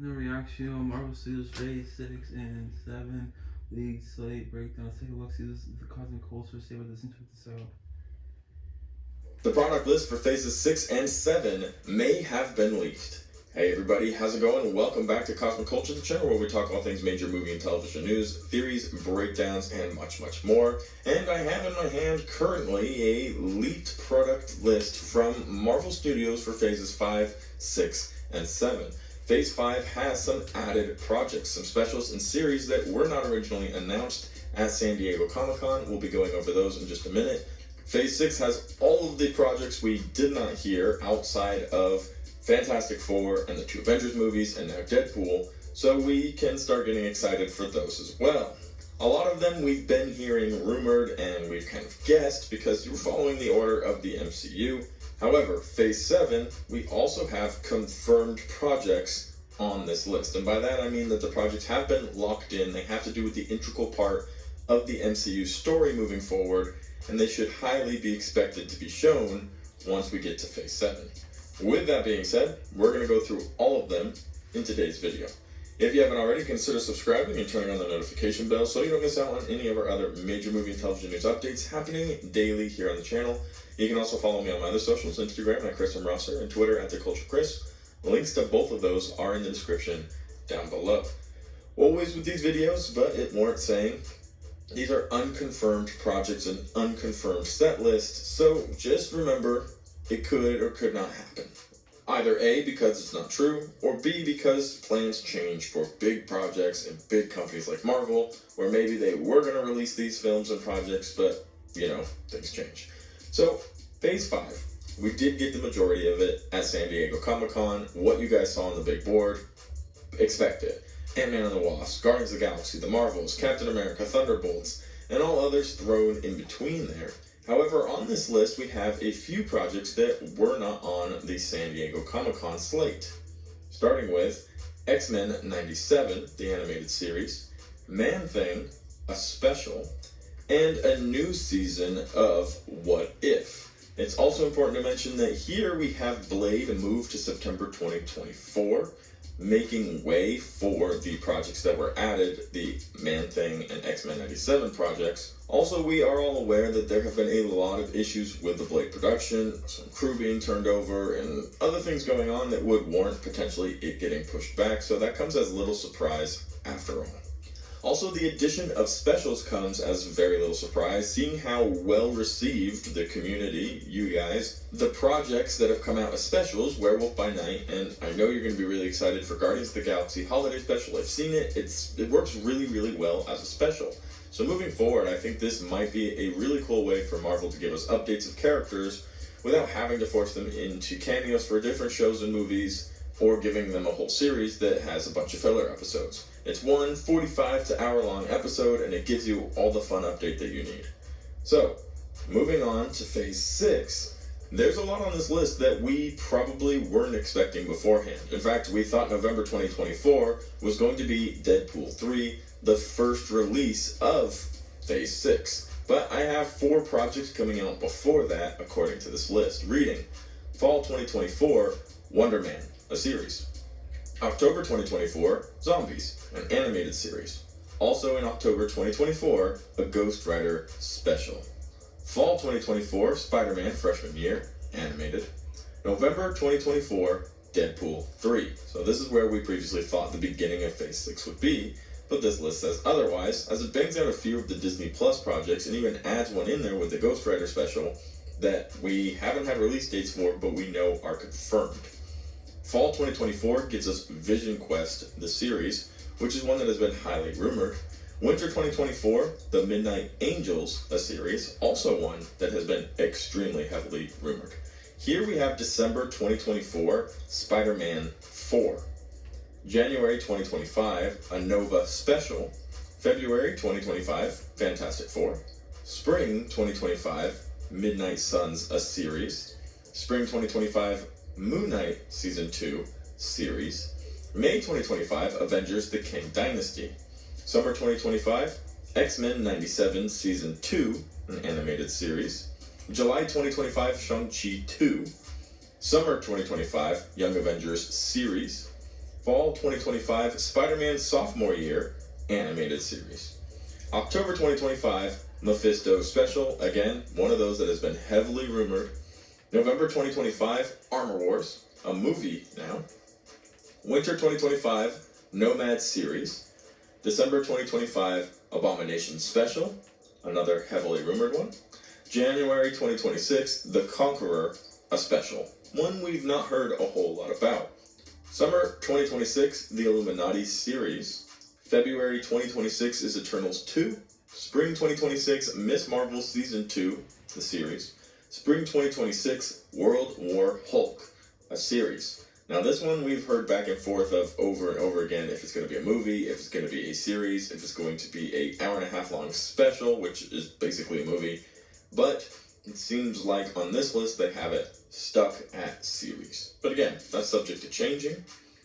No reaction on Marvel Studios Phase 6 and 7 League Slate breakdown. Let's take a look, see this, the cosmic culture, say what this and check this out. The product list for Phases 6 and 7 may have been leaked. Hey everybody, how's it going? Welcome back to Cosmic Culture, the channel where we talk all things major movie and television news, theories, breakdowns, and much, much more. And I have in my hand currently a leaked product list from Marvel Studios for Phases 5, 6, and 7. Phase 5 has some added projects, some specials and series that were not originally announced at San Diego Comic-Con. We'll be going over those in just a minute. Phase 6 has all of the projects we did not hear outside of Fantastic Four and the two Avengers movies and now Deadpool, so we can start getting excited for those as well. A lot of them we've been hearing rumored and we've kind of guessed because you're following the order of the MCU. However, Phase 7, we also have confirmed projects on this list. And by that I mean that the projects have been locked in, they have to do with the integral part of the MCU story moving forward, and they should highly be expected to be shown once we get to Phase 7. With that being said, we're going to go through all of them in today's video. If you haven't already, consider subscribing and turning on the notification bell so you don't miss out on any of our other major movie and television news updates happening daily here on the channel. You can also follow me on my other socials, Instagram at Chris M. Rosser and Twitter at TheCultureChris. Links to both of those are in the description down below. Always with these videos, but it warrants saying, these are unconfirmed projects and unconfirmed set lists, so just remember, it could or could not happen. Either A, because it's not true, or B, because plans change for big projects and big companies like Marvel, where maybe they were going to release these films and projects, but, things change. So, Phase 5, we did get the majority of it at San Diego Comic-Con. What you guys saw on the big board, expect it. Ant-Man and the Wasp, Guardians of the Galaxy, The Marvels, Captain America, Thunderbolts, and all others thrown in between there. However, on this list, we have a few projects that were not on the San Diego Comic-Con slate. Starting with X-Men 97, the animated series, Man-Thing, a special, and a new season of What If. It's also important to mention that here we have Blade moved to September 2024, making way for the projects that were added, the Man-Thing and X-Men 97 projects. Also, we are all aware that there have been a lot of issues with the Blade production, some crew being turned over, and other things going on that would warrant potentially it getting pushed back, so that comes as little surprise after all. Also, the addition of specials comes as very little surprise, seeing how well received the community, you guys, the projects that have come out as specials, Werewolf by Night, and I know you're going to be really excited for Guardians of the Galaxy Holiday Special. I've seen it, it works really, really well as a special. So moving forward, I think this might be a really cool way for Marvel to give us updates of characters without having to force them into cameos for different shows and movies, or giving them a whole series that has a bunch of filler episodes. It's one 45 to hour-long episode, and it gives you all the fun update that you need. So, moving on to Phase 6, there's a lot on this list that we probably weren't expecting beforehand. In fact, we thought November 2024 was going to be Deadpool 3, the first release of Phase 6. But I have 4 projects coming out before that, according to this list. Reading, Fall 2024, Wonder Man, a series. October 2024, Zombies, an animated series. Also in October 2024, a Ghost Rider special. Fall 2024, Spider-Man Freshman Year, animated. November 2024, Deadpool 3. So this is where we previously thought the beginning of Phase 6 would be, but this list says otherwise, as it bangs out a few of the Disney Plus projects and even adds one in there with the Ghost Rider special that we haven't had release dates for, but we know are confirmed. Fall 2024 gives us Vision Quest, the series, which is one that has been highly rumored. Winter 2024, The Midnight Angels, a series, also one that has been extremely heavily rumored. Here we have December 2024, Spider-Man 4. January 2025, a Nova special. February 2025, Fantastic Four. Spring 2025, Midnight Suns, a series. Spring 2025, Moon Knight Season 2 series. May 2025, Avengers The Kang Dynasty. Summer 2025, X-Men 97 Season 2, an animated series. July 2025, Shang-Chi 2. Summer 2025, Young Avengers series. Fall 2025, Spider-Man Sophomore Year animated series. October 2025, Mephisto Special, again, one of those that has been heavily rumored. November 2025, Armor Wars, a movie now. Winter 2025, Nomad Series. December 2025, Abomination Special, another heavily rumored one. January 2026, The Conqueror, a special, one we've not heard a whole lot about. Summer 2026, The Illuminati Series. February 2026 is Eternals 2. Spring 2026, Miss Marvel Season 2, the series. Spring 2026, World War Hulk, a series. Now this one we've heard back and forth of over and over again if it's going to be a movie, if it's going to be a series, if it's going to be an hour-and-a-half long special, which is basically a movie. But it seems like on this list they have it stuck at series. But again, that's subject to changing.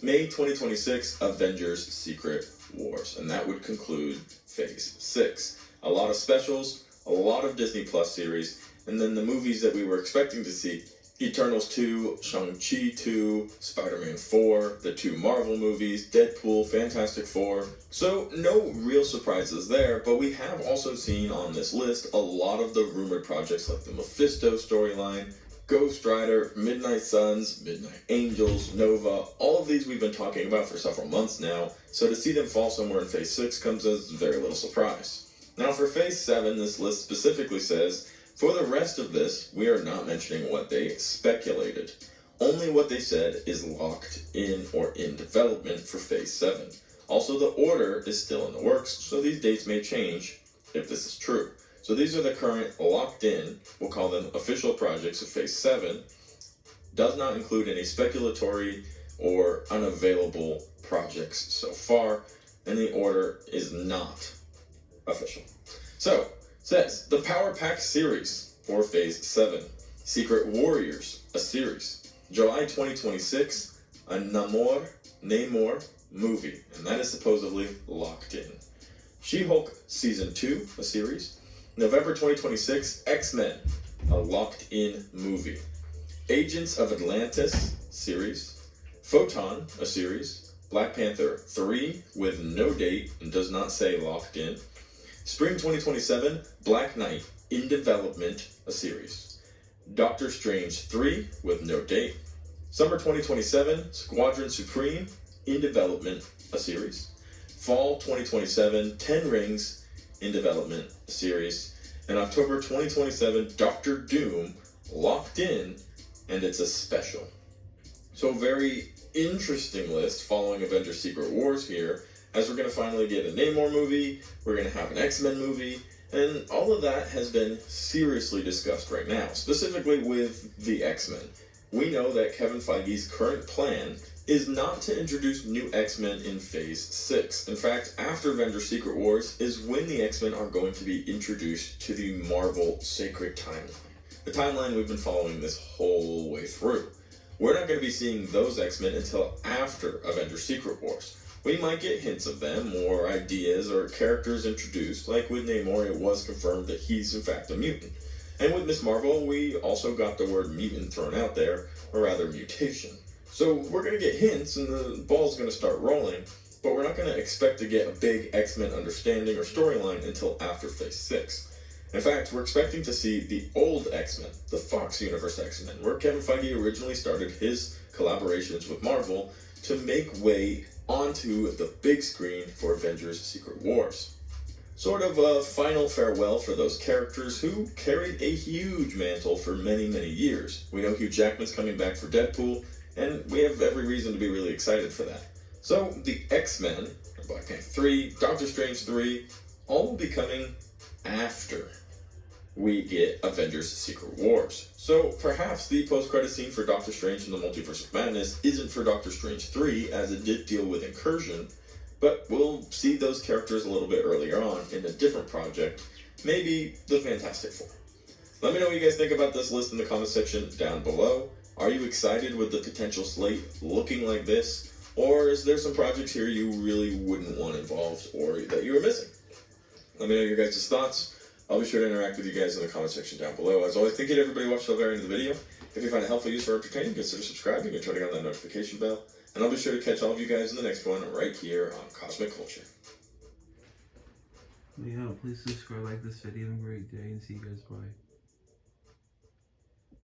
May 2026, Avengers Secret Wars. And that would conclude Phase 6. A lot of specials, a lot of Disney Plus series, and then the movies that we were expecting to see. Eternals 2, Shang-Chi 2, Spider-Man 4, the 2 Marvel movies, Deadpool, Fantastic Four. So no real surprises there, but we have also seen on this list a lot of the rumored projects like the Mephisto storyline, Ghost Rider, Midnight Suns, Midnight Angels, Nova. All of these we've been talking about for several months now, so to see them fall somewhere in Phase 6 comes as very little surprise. Now for Phase 7, this list specifically says, for the rest of this, we are not mentioning what they speculated. Only what they said is locked in or in development for Phase 7. Also, the order is still in the works, so these dates may change if this is true. So these are the current locked in, we'll call them official projects of Phase 7. Does not include any speculatory or unavailable projects so far, and the order is not official. So, says, the Power Pack series for Phase 7. Secret Warriors, a series. July 2026, a Namor movie, and that is supposedly locked in. She-Hulk Season 2, a series. November 2026, X-Men, a locked-in movie. Agents of Atlantis series. Photon, a series. Black Panther 3 with no date and does not say locked in. Spring 2027, Black Knight, in development, a series. Doctor Strange 3, with no date. Summer 2027, Squadron Supreme, in development, a series. Fall 2027, 10 Rings, in development, a series. And October 2027, Doctor Doom, locked in, and it's a special. So very interesting list following Avengers Secret Wars here, as we're going to finally get a Namor movie, we're going to have an X-Men movie, and all of that has been seriously discussed right now, specifically with the X-Men. We know that Kevin Feige's current plan is not to introduce new X-Men in Phase 6. In fact, after Avengers Secret Wars is when the X-Men are going to be introduced to the Marvel Sacred Timeline. The timeline we've been following this whole way through. We're not going to be seeing those X-Men until after Avengers Secret Wars. We might get hints of them, or ideas, or characters introduced, like with Namor it was confirmed that he's in fact a mutant. And with Ms. Marvel, we also got the word mutant thrown out there, or rather mutation. So we're going to get hints, and the ball's going to start rolling, but we're not going to expect to get a big X-Men understanding or storyline until after Phase 6. In fact, we're expecting to see the old X-Men, the Fox Universe X-Men, where Kevin Feige originally started his collaborations with Marvel to make way onto the big screen for Avengers Secret Wars. Sort of a final farewell for those characters who carried a huge mantle for many, many years. We know Hugh Jackman's coming back for Deadpool, and we have every reason to be really excited for that. So, the X-Men, Black Panther 3, Doctor Strange 3, all will be coming after we get Avengers Secret Wars. So perhaps the post-credit scene for Doctor Strange and the Multiverse of Madness isn't for Doctor Strange 3, as it did deal with Incursion, but we'll see those characters a little bit earlier on in a different project, maybe the Fantastic Four. Let me know what you guys think about this list in the comment section down below. Are you excited with the potential slate looking like this, or is there some projects here you really wouldn't want involved or that you were missing? Let me know your guys' thoughts. I'll be sure to interact with you guys in the comment section down below. As always, thank you to everybody watching till the very end of the video. If you find it helpful, useful, or entertaining, consider subscribing and turning on that notification bell. And I'll be sure to catch all of you guys in the next one right here on Cosmic Culture. Yeah, please subscribe, like this video, have a great day, and see you guys. Bye.